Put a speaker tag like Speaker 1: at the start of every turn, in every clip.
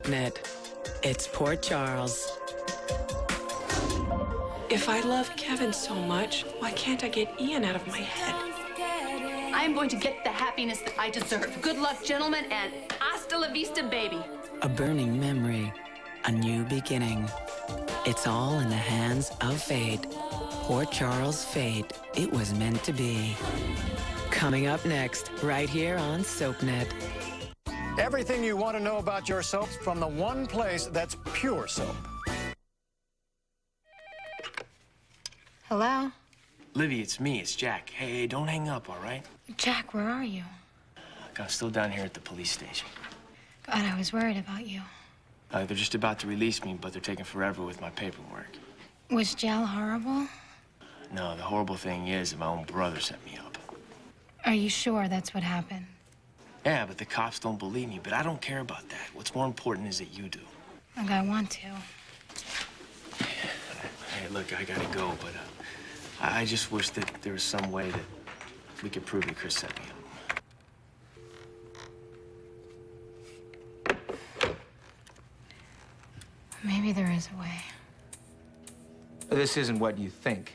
Speaker 1: SoapNet. It's Poor Charles.
Speaker 2: If I love Kevin so much, why can't I get Ian out of my head?
Speaker 3: I'm going to get the happiness that I deserve. Good luck, gentlemen, and hasta la vista, baby.
Speaker 1: A burning memory, a new beginning. It's all in the hands of fate. Poor Charles' fate. It was meant to be. Coming up next, right here on SoapNet.
Speaker 4: Everything you want to know about your soaps from the one place that's pure soap.
Speaker 5: Hello?
Speaker 6: Livy, it's me. It's Jack. Hey, don't hang up, all right?
Speaker 5: Jack, where are you?
Speaker 6: I'm still down here at the police station.
Speaker 5: God, I was worried about you.
Speaker 6: They're just about to release me, but they're taking forever with my paperwork.
Speaker 5: Was jail horrible?
Speaker 6: No, the horrible thing is that my own brother set me up.
Speaker 5: Are you sure that's what happened?
Speaker 6: Yeah, but the cops don't believe me, but I don't care about that. What's more important is that you do.
Speaker 5: Like, I want to.
Speaker 6: Hey, look, I gotta go, but I just wish that there was some way that we could prove that Chris set me up.
Speaker 5: Maybe there is a way.
Speaker 7: This isn't what you think.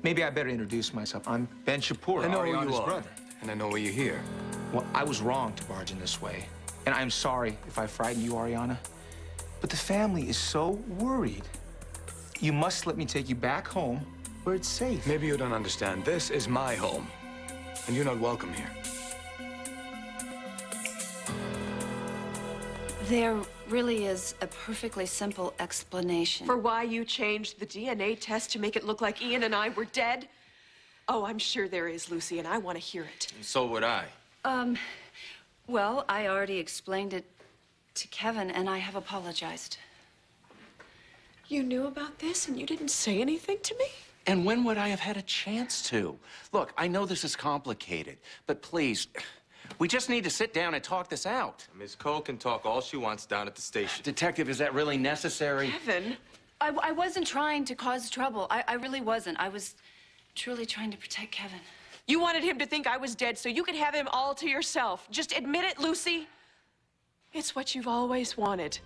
Speaker 7: Maybe I better introduce myself. I'm Ben Shapur,
Speaker 8: I know who
Speaker 7: Ariana's
Speaker 8: you are,
Speaker 7: brother.
Speaker 8: and I know why you're here.
Speaker 7: Well, I was wrong to barge in this way. And I'm sorry if I frightened you, Ariana. But the family is so worried. You must let me take you back home where it's safe.
Speaker 8: Maybe you don't understand. This is my home, and you're not welcome here.
Speaker 3: There really is a perfectly simple explanation.
Speaker 2: For why you changed the DNA test to make it look like Ian and I were dead? Oh, I'm sure there is, Lucy, and I want to hear it.
Speaker 8: And so would I.
Speaker 3: Well, I already explained it to Kevin, and I have apologized.
Speaker 2: You knew about this and you didn't say anything to me?
Speaker 9: And when would I have had a chance to? Look, I know this is complicated, but please, we just need to sit down and talk this out.
Speaker 8: Miss Cole can talk all she wants down at the station.
Speaker 9: Detective, is that really necessary?
Speaker 2: Kevin?
Speaker 3: I wasn't trying to cause trouble. I really wasn't. I was truly trying to protect Kevin.
Speaker 2: You wanted him to think I was dead so you could have him all to yourself. Just admit it, Lucy. It's what you've always wanted.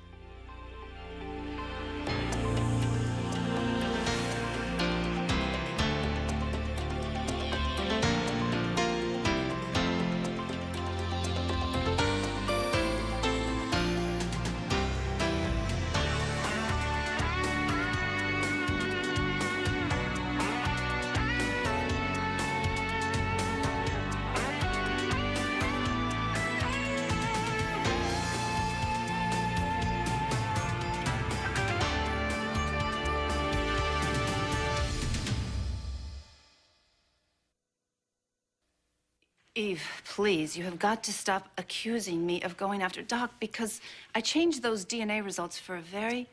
Speaker 3: Eve, please, you have got to stop accusing me of going after Doc because I changed those DNA results for a very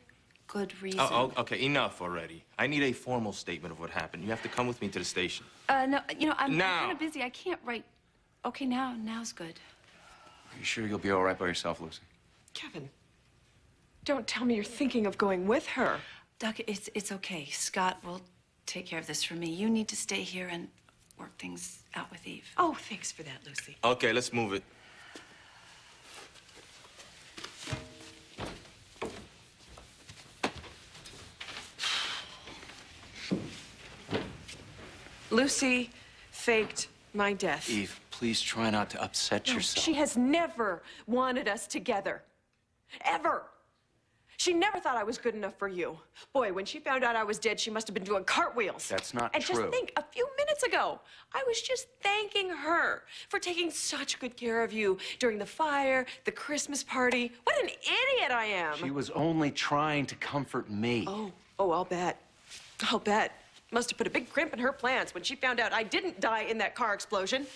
Speaker 3: good reason.
Speaker 8: Oh, okay, enough already. I need a formal statement of what happened. You have to come with me to the station.
Speaker 3: No, I'm
Speaker 8: Now.
Speaker 3: kind of busy. I can't write. Okay, now's good.
Speaker 8: Are you sure you'll be all right by yourself, Lucy?
Speaker 2: Kevin, don't tell me you're thinking of going with her.
Speaker 3: Doc, it's okay. Scott will take care of this for me. You need to stay here and work things out with Eve.
Speaker 2: Oh, thanks for that, Lucy.
Speaker 8: Okay, let's move it.
Speaker 2: Lucy faked my death.
Speaker 9: Eve, please try not to upset
Speaker 2: No,
Speaker 9: yourself.
Speaker 2: she has never wanted us together. Ever. She never thought I was good enough for you. Boy, when she found out I was dead, she must have been doing cartwheels.
Speaker 9: That's not
Speaker 2: and
Speaker 9: true.
Speaker 2: And just think, a few minutes ago, I was just thanking her for taking such good care of you during the fire, the Christmas party. What an idiot I am.
Speaker 9: She was only trying to comfort me.
Speaker 2: Oh, I'll bet. I'll bet. Must have put a big crimp in her plans when she found out I didn't die in that car explosion.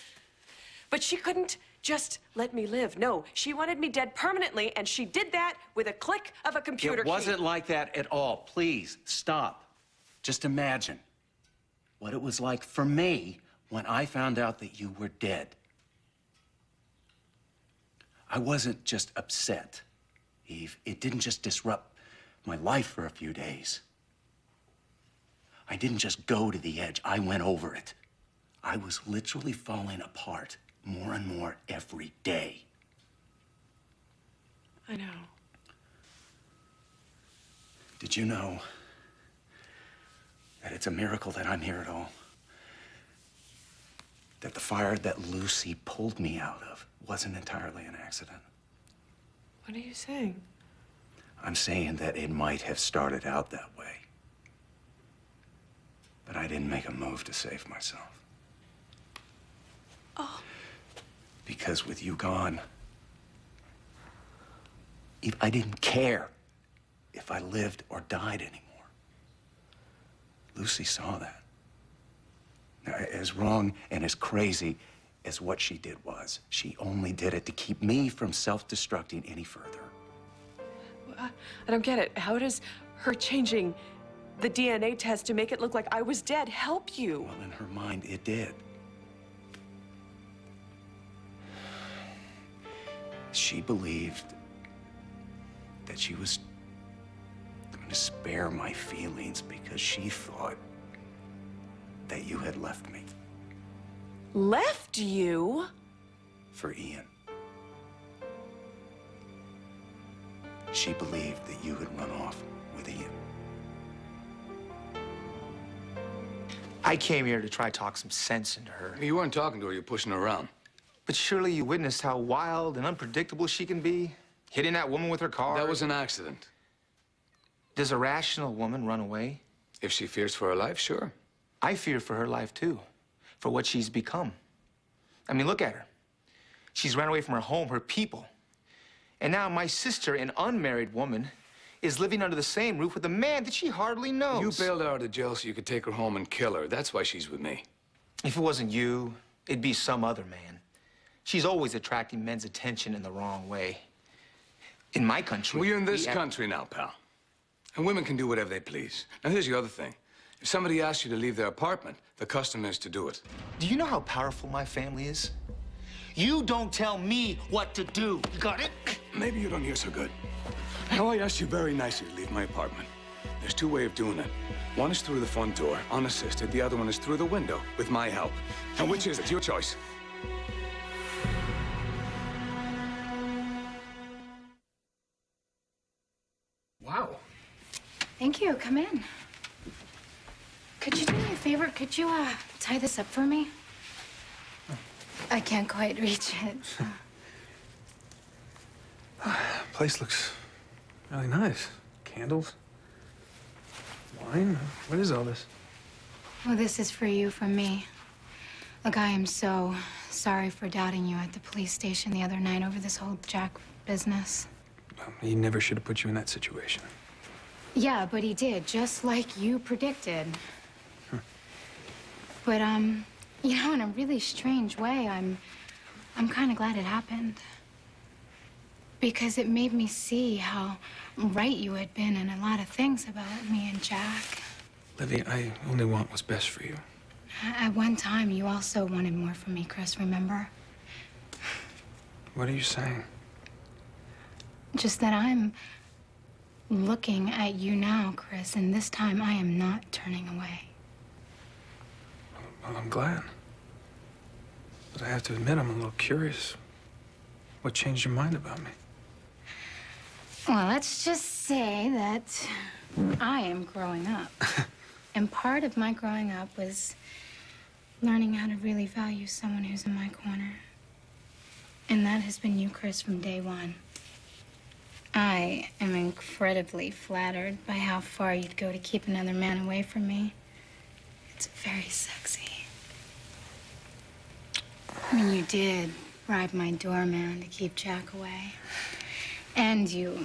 Speaker 2: But she couldn't just let me live. No, she wanted me dead permanently, and she did that with a click of a computer
Speaker 9: It wasn't
Speaker 2: key.
Speaker 9: like that at all. Please, stop. Just imagine what it was like for me when I found out that you were dead. I wasn't just upset, Eve. It didn't just disrupt my life for a few days. I didn't just go to the edge. I went over it. I was literally falling apart more and more every day.
Speaker 2: I know.
Speaker 9: Did you know that it's a miracle that I'm here at all? That the fire that Lucy pulled me out of wasn't entirely an accident?
Speaker 2: What are you saying?
Speaker 9: I'm saying that it might have started out that way. But I didn't make a move to save myself.
Speaker 2: Oh.
Speaker 9: Because with you gone, I didn't care if I lived or died anymore. Lucy saw that. Now, as wrong and as crazy as what she did was, she only did it to keep me from self-destructing any further.
Speaker 2: I don't get it. How does her changing the DNA test to make it look like I was dead help you?
Speaker 9: Well, in her mind, it did. She believed that she was going to spare my feelings because she thought that you had left me.
Speaker 2: Left you?
Speaker 9: For Ian. She believed that you had run off with Ian.
Speaker 7: I came here to try to talk some sense into her.
Speaker 10: You weren't talking to her, you were pushing her around.
Speaker 7: But surely you witnessed how wild and unpredictable she can be, hitting that woman with her car.
Speaker 10: That was an accident.
Speaker 7: Does a rational woman run away?
Speaker 10: If she fears for her life, sure.
Speaker 7: I fear for her life, too, for what she's become. I mean, look at her. She's run away from her home, her people. And now my sister, an unmarried woman, is living under the same roof with a man that she hardly knows.
Speaker 10: You bailed her out of jail so you could take her home and kill her. That's why she's with me.
Speaker 7: If it wasn't you, it'd be some other man. She's always attracting men's attention in the wrong way. In my country...
Speaker 10: Well, you're in this country now, pal. And women can do whatever they please. Now, here's the other thing. If somebody asks you to leave their apartment, the custom is to do it.
Speaker 7: Do you know how powerful my family is? You don't tell me what to do. You got it?
Speaker 10: Maybe you don't hear so good. Now, I asked you very nicely to leave my apartment. There's two ways of doing it. One is through the front door, unassisted. The other one is through the window, with my help. Now, which is it? Your choice.
Speaker 7: Wow.
Speaker 5: Thank you. Come in. Could you do me a favor? Could you, tie this up for me? I can't quite reach it.
Speaker 6: Place looks really nice. Candles, wine. What is all this?
Speaker 5: Well, this is for you from me. Look, I am so sorry for doubting you at the police station the other night over this whole Jack business.
Speaker 6: Well, he never should have put you in that situation.
Speaker 5: Yeah, but he did, just like you predicted. But, you know, in a really strange way, I'm kind of glad it happened. Because it made me see how right you had been in a lot of things about me and Jack.
Speaker 6: Livy, I only want what's best for you.
Speaker 5: At one time, you also wanted more from me, Chris, remember?
Speaker 6: What are you saying?
Speaker 5: Just that I'm looking at you now, Chris, and this time I am not turning away.
Speaker 6: Well, I'm glad. But I have to admit, I'm a little curious. What changed your mind about me?
Speaker 5: Well, let's just say that I am growing up. And part of my growing up was learning how to really value someone who's in my corner. And that has been you, Chris, from day one. I am incredibly flattered by how far you'd go to keep another man away from me. It's very sexy. I mean, you did bribe my doorman to keep Jack away. And you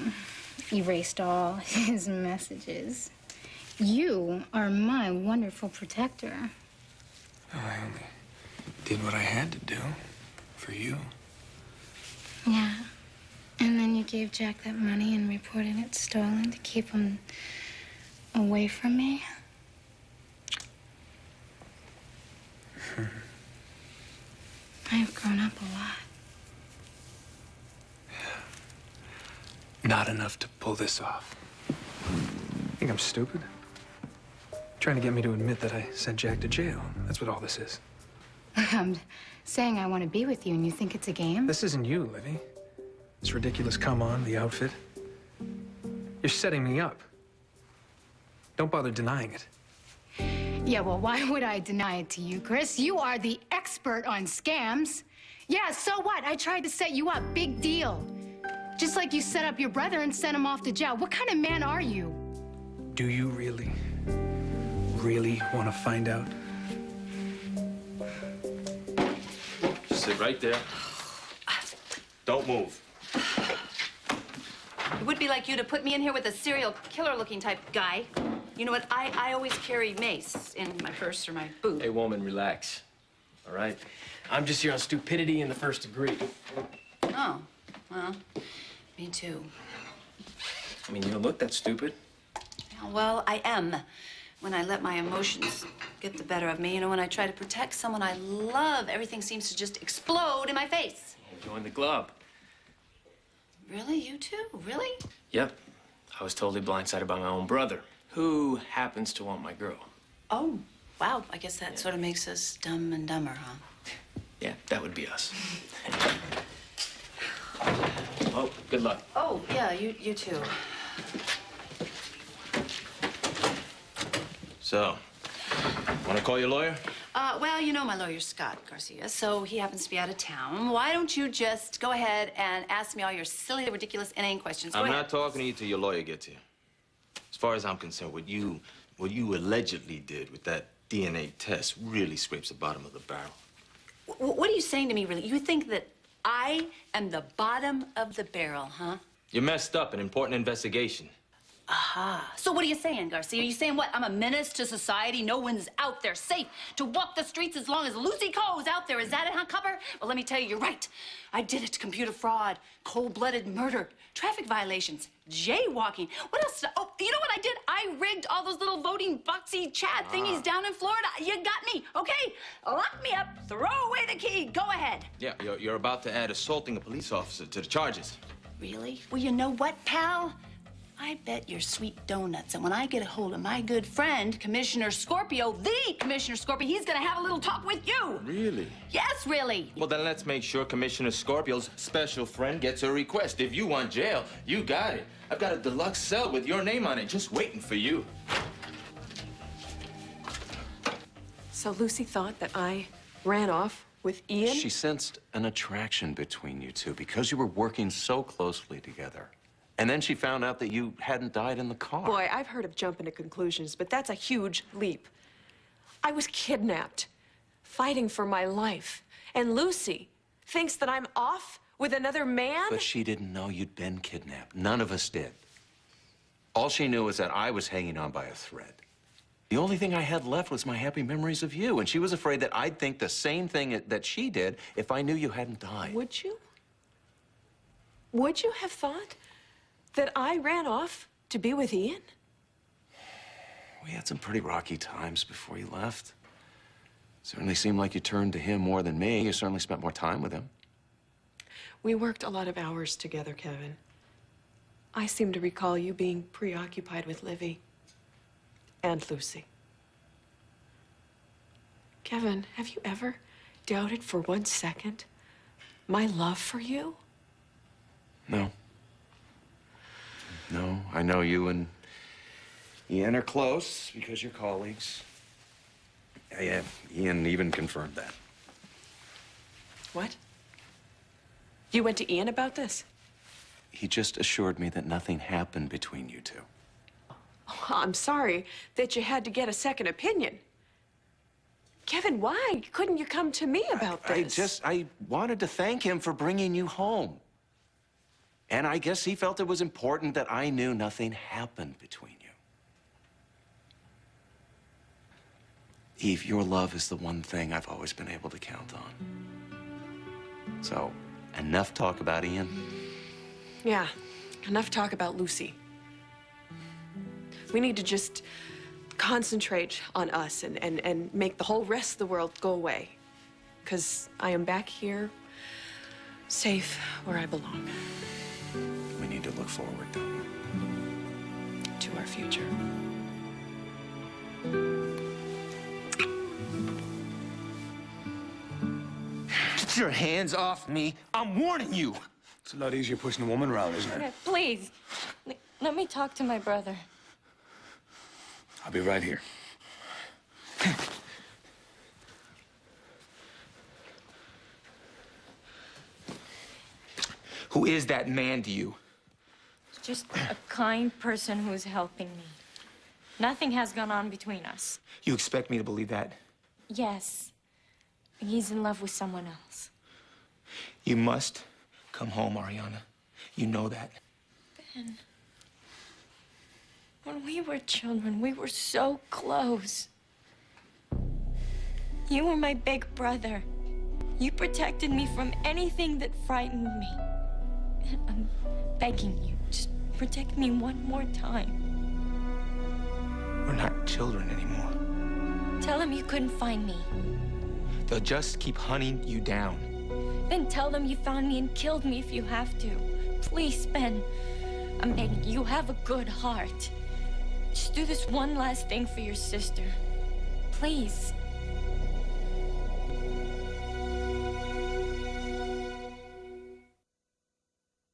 Speaker 5: erased all his messages. You are my wonderful protector.
Speaker 6: Well, I only did what I had to do for you.
Speaker 5: Yeah. And then you gave Jack that money and reported it stolen to keep him away from me. I've grown up a lot.
Speaker 6: Not enough to pull this off. Think I'm stupid? Trying to get me to admit that I sent Jack to jail. That's what all this is.
Speaker 5: I'm saying I want to be with you and you think it's a game?
Speaker 6: This isn't you, Livy. This ridiculous come on, the outfit. You're setting me up. Don't bother denying it.
Speaker 5: Yeah, well, why would I deny it to you, Chris? You are the expert on scams. Yeah, so what? I tried to set you up. Big deal. Just like you set up your brother and sent him off to jail. What kind of man are you?
Speaker 6: Do you really want to find out?
Speaker 8: Just sit right there. Don't move.
Speaker 3: It would be like you to put me in here with a serial killer-looking type guy. You know what? I always carry mace in my purse or my boot.
Speaker 11: Hey, woman, relax. All right? I'm just here on stupidity in the first degree.
Speaker 3: Oh, well, me too.
Speaker 11: I mean, you don't look that stupid.
Speaker 3: Yeah, well, I am. When I let my emotions get the better of me, you know, when I try to protect someone I love, everything seems to just explode in my face.
Speaker 11: Join the club.
Speaker 3: Really? You too? Really?
Speaker 11: Yep. I was totally blindsided by my own brother, who happens to want my girl.
Speaker 3: Oh, wow. I guess that sort of makes us dumb and dumber, huh?
Speaker 11: Yeah, that would be us. Oh, good luck.
Speaker 3: Oh, yeah, you too.
Speaker 8: So, want to call your lawyer?
Speaker 3: Well, you know my lawyer's Scott Garcia, so he happens to be out of town. Why don't you just go ahead and ask me all your silly, ridiculous, inane questions? Go
Speaker 8: I'm
Speaker 3: ahead.
Speaker 8: not talking to you till your lawyer gets here. As far as I'm concerned, what you allegedly did with that DNA test really scrapes the bottom of the barrel.
Speaker 3: What are you saying to me, really? You think that I am the bottom of the barrel, huh?
Speaker 8: You messed up an important investigation.
Speaker 3: Aha. So what are you saying, Garcia? Are you saying what? I'm a menace to society? No one's out there safe to walk the streets as long as Lucy Coe's out there. Is that it, huh, Copper? Well, let me tell you, you're right. I did it. Computer fraud, cold-blooded murder, traffic violations, jaywalking. What else? Oh, you know what I did? I rigged all those little voting boxy Chad thingies down in Florida. You got me, okay? Lock me up, throw away the key, go ahead.
Speaker 8: Yeah, you're about to add assaulting a police officer to the charges.
Speaker 3: Really? Well, you know what, pal? I bet your sweet donuts. And when I get a hold of my good friend, Commissioner Scorpio, the Commissioner Scorpio, he's gonna have a little talk with you.
Speaker 8: Really?
Speaker 3: Yes, really.
Speaker 8: Well, then let's make sure Commissioner Scorpio's special friend gets a request. If you want jail, you got it. I've got a deluxe cell with your name on it, just waiting for you.
Speaker 2: So Lucy thought that I ran off with Ian?
Speaker 9: She sensed an attraction between you two because you were working so closely together. And then she found out that you hadn't died in the car.
Speaker 2: Boy, I've heard of jumping to conclusions, but that's a huge leap. I was kidnapped, fighting for my life. And Lucy thinks that I'm off with another man?
Speaker 9: But she didn't know you'd been kidnapped. None of us did. All she knew was that I was hanging on by a thread. The only thing I had left was my happy memories of you, and she was afraid that I'd think the same thing that she did if I knew you hadn't died.
Speaker 2: Would you? Would you have thought that I ran off to be with Ian?
Speaker 9: We had some pretty rocky times before you left. Certainly seemed like you turned to him more than me. You certainly spent more time with him.
Speaker 2: We worked a lot of hours together, Kevin. I seem to recall you being preoccupied with Livy and Lucy. Kevin, have you ever doubted for 1 second my love for you?
Speaker 9: No. No, I know you and Ian are close because you're colleagues. Yeah, Ian even confirmed that.
Speaker 2: What? You went to Ian about this?
Speaker 9: He just assured me that nothing happened between you two.
Speaker 2: Oh, I'm sorry that you had to get a second opinion. Kevin, why couldn't you come to me about this?
Speaker 9: I wanted to thank him for bringing you home. And I guess he felt it was important that I knew nothing happened between you. Eve, your love is the one thing I've always been able to count on. So, enough talk about Ian.
Speaker 2: Yeah, enough talk about Lucy. We need to just concentrate on us and make the whole rest of the world go away. Because I am back here, safe where I belong.
Speaker 9: We need to look forward, don't we?
Speaker 2: To our future.
Speaker 7: Get your hands off me. I'm warning you.
Speaker 10: It's a lot easier pushing a woman around, isn't it?
Speaker 12: Please, let me talk to my brother.
Speaker 10: I'll be right here.
Speaker 7: Who is that man to you?
Speaker 12: Just a kind person who's helping me. Nothing has gone on between us.
Speaker 7: You expect me to believe that?
Speaker 12: Yes. He's in love with someone else.
Speaker 7: You must come home, Ariana. You know that.
Speaker 12: Ben, when we were children, we were so close. You were my big brother. You protected me from anything that frightened me. I'm begging you, just protect me one more time.
Speaker 7: We're not children anymore.
Speaker 12: Tell them you couldn't find me.
Speaker 7: They'll just keep hunting you down.
Speaker 12: Then tell them you found me and killed me if you have to. Please, Ben. I'm begging you. You have a good heart. Just do this one last thing for your sister. Please.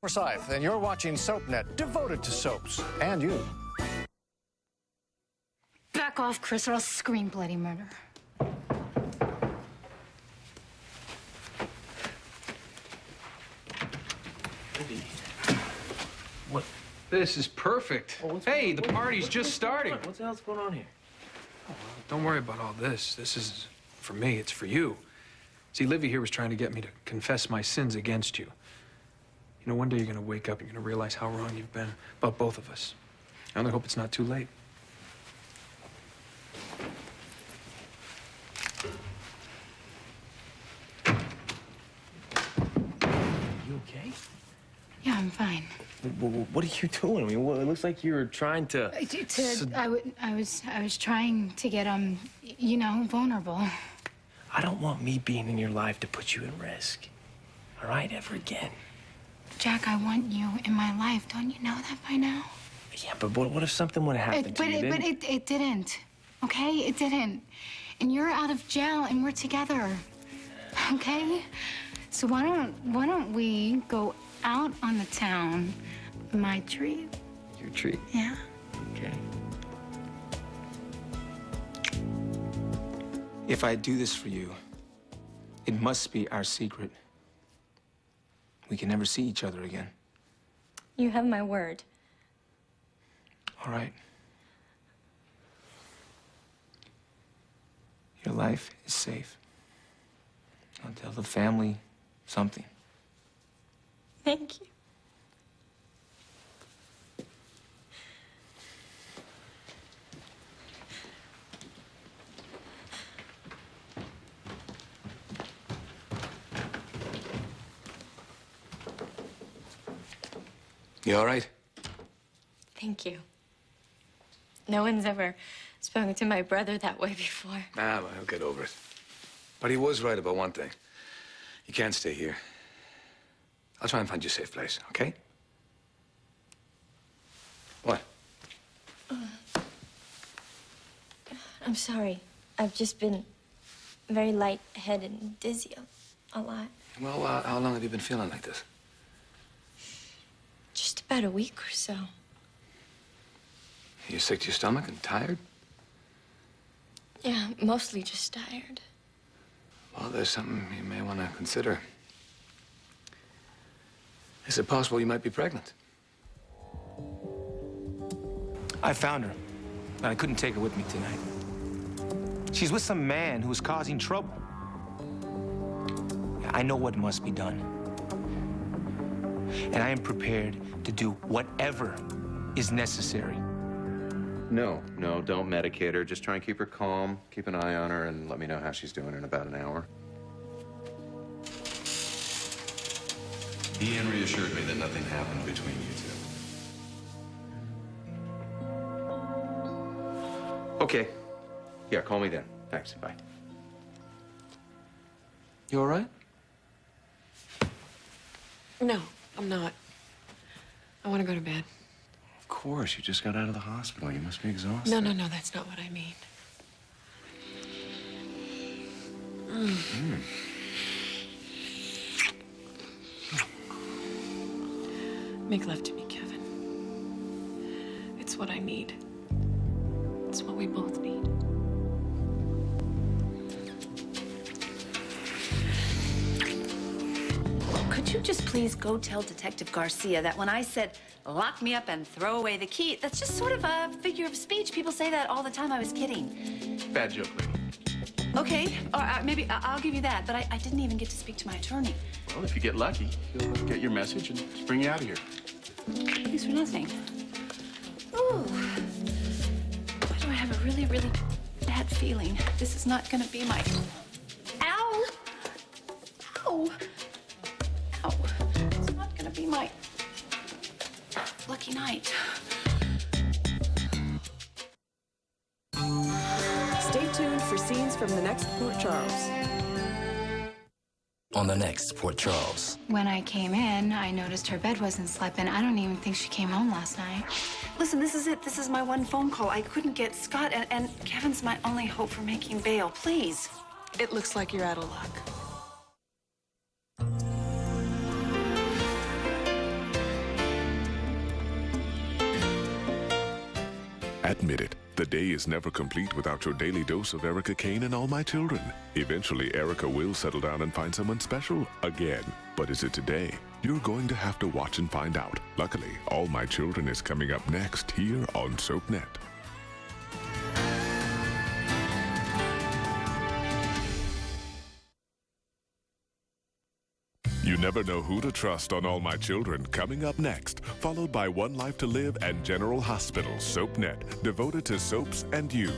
Speaker 4: Forsyth, and you're watching SoapNet, devoted to soaps, and you.
Speaker 5: Back off, Chris, or I'll scream bloody murder.
Speaker 6: What? This is perfect. Hey, the party's just starting.
Speaker 11: What the hell's going on here?
Speaker 6: Don't worry about all this. This is for me. It's for you. See, Livy here was trying to get me to confess my sins against you. You know, one day you're going to wake up and you're going to realize how wrong you've been about both of us. I only hope it's not too late.
Speaker 11: You okay?
Speaker 5: Yeah, I'm fine.
Speaker 11: What are you doing? I mean, it looks like you were trying to...
Speaker 5: I was trying to get, you know, vulnerable.
Speaker 11: I don't want me being in your life to put you at risk. All right? Ever again.
Speaker 5: Jack, I want you in my life. Don't you know that by now?
Speaker 11: Yeah, but what if something would have happened to you?
Speaker 5: But it didn't. Okay? It didn't. And you're out of jail and we're together. Okay? So why don't we go out on the town, my treat?
Speaker 11: Your treat?
Speaker 5: Yeah.
Speaker 11: Okay.
Speaker 7: If I do this for you, it must be our secret. We can never see each other again.
Speaker 12: You have my word.
Speaker 7: All right. Your life is safe. I'll tell the family something.
Speaker 12: Thank you.
Speaker 10: You all right?
Speaker 12: Thank you. No one's ever spoken to my brother that way before.
Speaker 10: Ah, well, he'll get over it. But he was right about one thing. You can't stay here. I'll try and find you a safe place, okay? What?
Speaker 12: I'm sorry. I've just been very lightheaded and dizzy a lot.
Speaker 10: Well, how long have you been feeling like this?
Speaker 12: Just about a week or so.
Speaker 10: You sick to your stomach and tired?
Speaker 12: Yeah, mostly just tired.
Speaker 10: Well, there's something you may want to consider. Is it possible you might be pregnant?
Speaker 7: I found her, but I couldn't take her with me tonight. She's with some man who's causing trouble. I know what must be done. And I am prepared to do whatever is necessary.
Speaker 13: No, don't medicate her. Just try and keep her calm, keep an eye on her, and let me know how she's doing in about an hour. Ian reassured me that nothing happened between you two. Okay. Yeah, call me then. Thanks. Bye.
Speaker 10: You all right?
Speaker 2: No, I'm not. I want to go to bed.
Speaker 13: Of course, you just got out of the hospital. You must be exhausted.
Speaker 2: No, that's not what I mean. Make love to me, Kevin. It's what I need.
Speaker 3: It's what we both need. Could you just please go tell Detective Garcia that when I said, lock me up and throw away the key, that's just sort of a figure of speech. People say that all the time. I was kidding.
Speaker 13: Bad joke, lady.
Speaker 3: Okay, or maybe I'll give you that, but I didn't even get to speak to my attorney.
Speaker 13: Well, if you get lucky, he'll get your message and just bring you out of here.
Speaker 3: Thanks for nothing. Ooh. Why do I have a really, really bad feeling? This is not gonna be my... Ow! Ow! Ow. It's not gonna be my lucky night.
Speaker 2: Stay tuned for scenes from the next Port Charles.
Speaker 14: On the next Port Charles.
Speaker 5: When I came in, I noticed her bed wasn't slept in. I don't even think she came home last night.
Speaker 3: Listen, this is it. This is my one phone call. I couldn't get Scott, and Kevin's my only hope for making bail. Please.
Speaker 2: It looks like you're out of luck.
Speaker 15: Admit it, the day is never complete without your daily dose of Erica Kane and All My Children. Eventually, Erica will settle down and find someone special again. But is it today? You're going to have to watch and find out. Luckily, All My Children is coming up next here on SoapNet. You never know who to trust on All My Children, coming up next, followed by One Life to Live and General Hospital, SoapNet, devoted to soaps and you.